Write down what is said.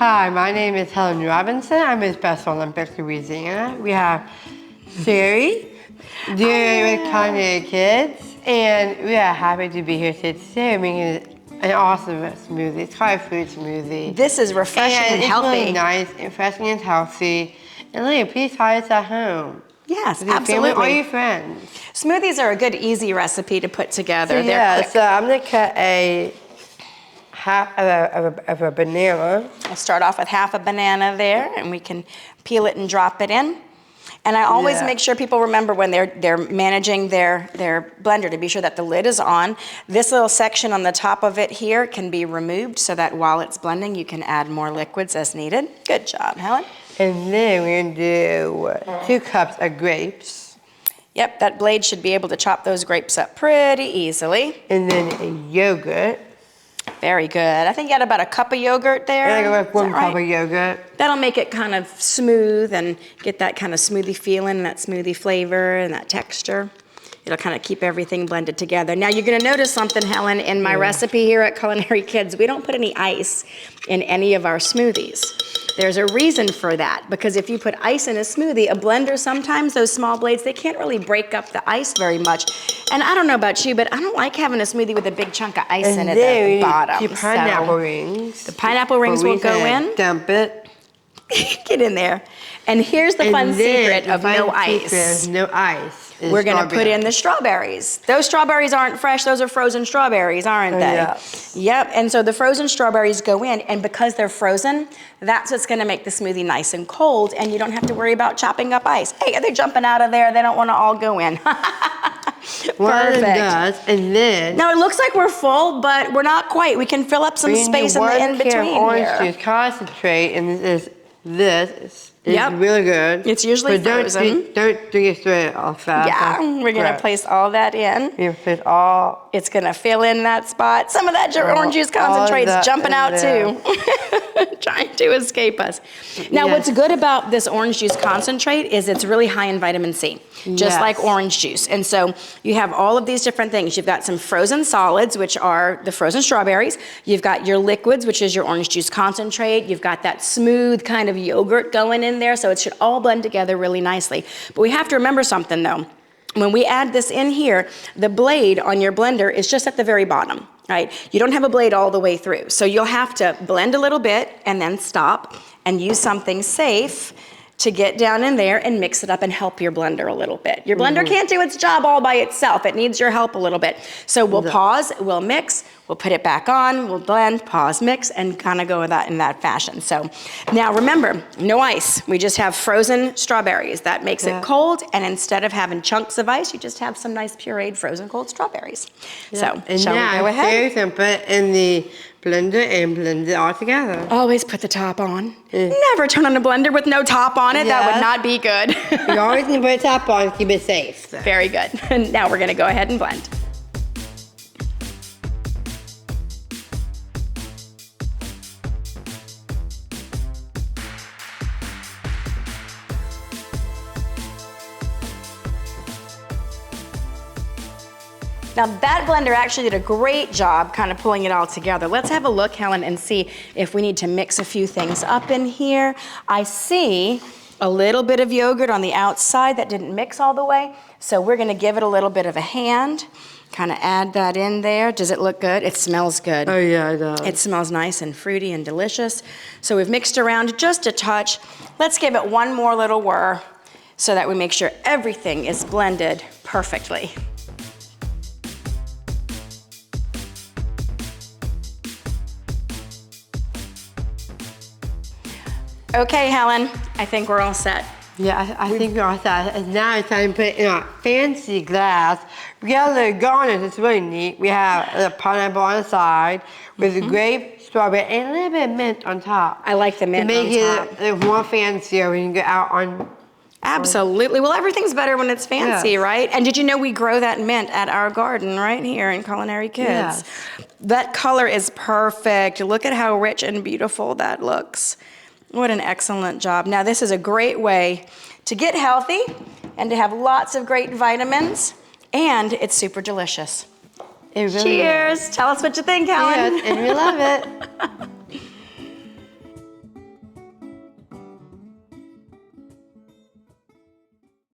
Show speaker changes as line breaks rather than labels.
Hi, my name is Helen Robinson. I'm Miss Best Olympics, Louisiana. We have Sherri, doing with Culinary Kids, and we are happy to be here today making an awesome smoothie. It's called a fruit smoothie.
This is refreshing and healthy.
It's really nice, refreshing and healthy. And Leah, please try this at home.
Yes,
with your
absolutely.
family or your friends.
Smoothies are a good, easy recipe to put together.
So I'm gonna cut a half of a banana.
I'll start off with half a banana there, and we can peel it and drop it in. And I always make sure people remember when they're managing their blender to be sure that the lid is on. This little section on the top of it here can be removed so that while it's blending, you can add more liquids as needed. Good job, Helen.
And then we're gonna do 2 cups of grapes.
Yep, that blade should be able to chop those grapes up pretty easily.
And then a yogurt.
Very good. I think you got about a cup of yogurt there.
And I got 1 cup of yogurt.
That'll make it kind of smooth and get that kind of smoothie feeling, that smoothie flavor and that texture. It'll kind of keep everything blended together. Now you're gonna notice something, Helen, in my recipe here at Culinary Kids. We don't put any ice in any of our smoothies. There's a reason for that, because if you put ice in a smoothie, a blender, sometimes those small blades, they can't really break up the ice very much. And I don't know about you, but I don't like having a smoothie with a big chunk of ice in it at the bottom.
The pineapple rings.
The pineapple rings will go in.
Dump it.
Get in there. And here's the fun secret of no ice.
No ice.
We're gonna put in the strawberries. Those strawberries aren't fresh, those are frozen strawberries, aren't they?
Yeah.
Yep, and so the frozen strawberries go in, and because they're frozen, that's what's gonna make the smoothie nice and cold, and you don't have to worry about chopping up ice. Hey, are they jumping out of there? They don't wanna all go in.
Perfect. Does, and then...
Now it looks like we're full, but we're not quite. We can fill up some space in the in-between
orange juice concentrate, and this is really good.
It's usually frozen.
Don't drink it straight off fast.
Yeah, we're gonna place all that in.
You put all.
It's gonna fill in that spot. Some of that orange juice concentrate's jumping out too. Trying to escape us. Now what's good about this orange juice concentrate is it's really high in vitamin C, just like orange juice. And so you have all of these different things. You've got some frozen solids, which are the frozen strawberries. You've got your liquids, which is your orange juice concentrate. You've got that smooth kind of yogurt going in there, so it should all blend together really nicely. But we have to remember something though. When we add this in here, the blade on your blender is just at the very bottom, right? You don't have a blade all the way through. So you'll have to blend a little bit and then stop and use something safe to get down in there and mix it up and help your blender a little bit. Your blender can't do its job all by itself. It needs your help a little bit. So we'll pause, we'll mix, we'll put it back on, we'll blend, pause, mix, and kind of go with that in that fashion. So now remember, no ice. We just have frozen strawberries. That makes it cold, and instead of having chunks of ice, you just have some nice pureed frozen cold strawberries. So shall we go ahead?
And put it in the blender and blend it all together.
Always put the top on. Never turn on a blender with no top on it. That would not be good.
You always need to put a top on to keep it safe.
Very good. And now we're gonna go ahead and blend. Now that blender actually did a great job kind of pulling it all together. Let's have a look, Helen, and see if we need to mix a few things up in here. I see a little bit of yogurt on the outside that didn't mix all the way, so we're gonna give it a little bit of a hand, kind of add that in there. Does it look good? It smells good.
Oh yeah, it does.
It smells nice and fruity and delicious. So we've mixed around just a touch. Let's give it one more little whir so that we make sure everything is blended perfectly. Okay, Helen, I think we're all set.
Yeah, I think we're all set. And now it's time to put it in a fancy glass. We got a little garnish, it's really neat. We have the pineapple on the side with the grape, strawberry, and a little bit of mint on top.
I like the mint on top.
To make it more fancier when you go out on...
Absolutely. Well, everything's better when it's fancy, right? And did you know we grow that mint at our garden right here in Culinary Kids?
Yes.
That color is perfect. Look at how rich and beautiful that looks. What an excellent job. Now this is a great way to get healthy and to have lots of great vitamins, and it's super delicious.
It really
Cheers. Tell us what you think, Helen.
Yes, and we love it.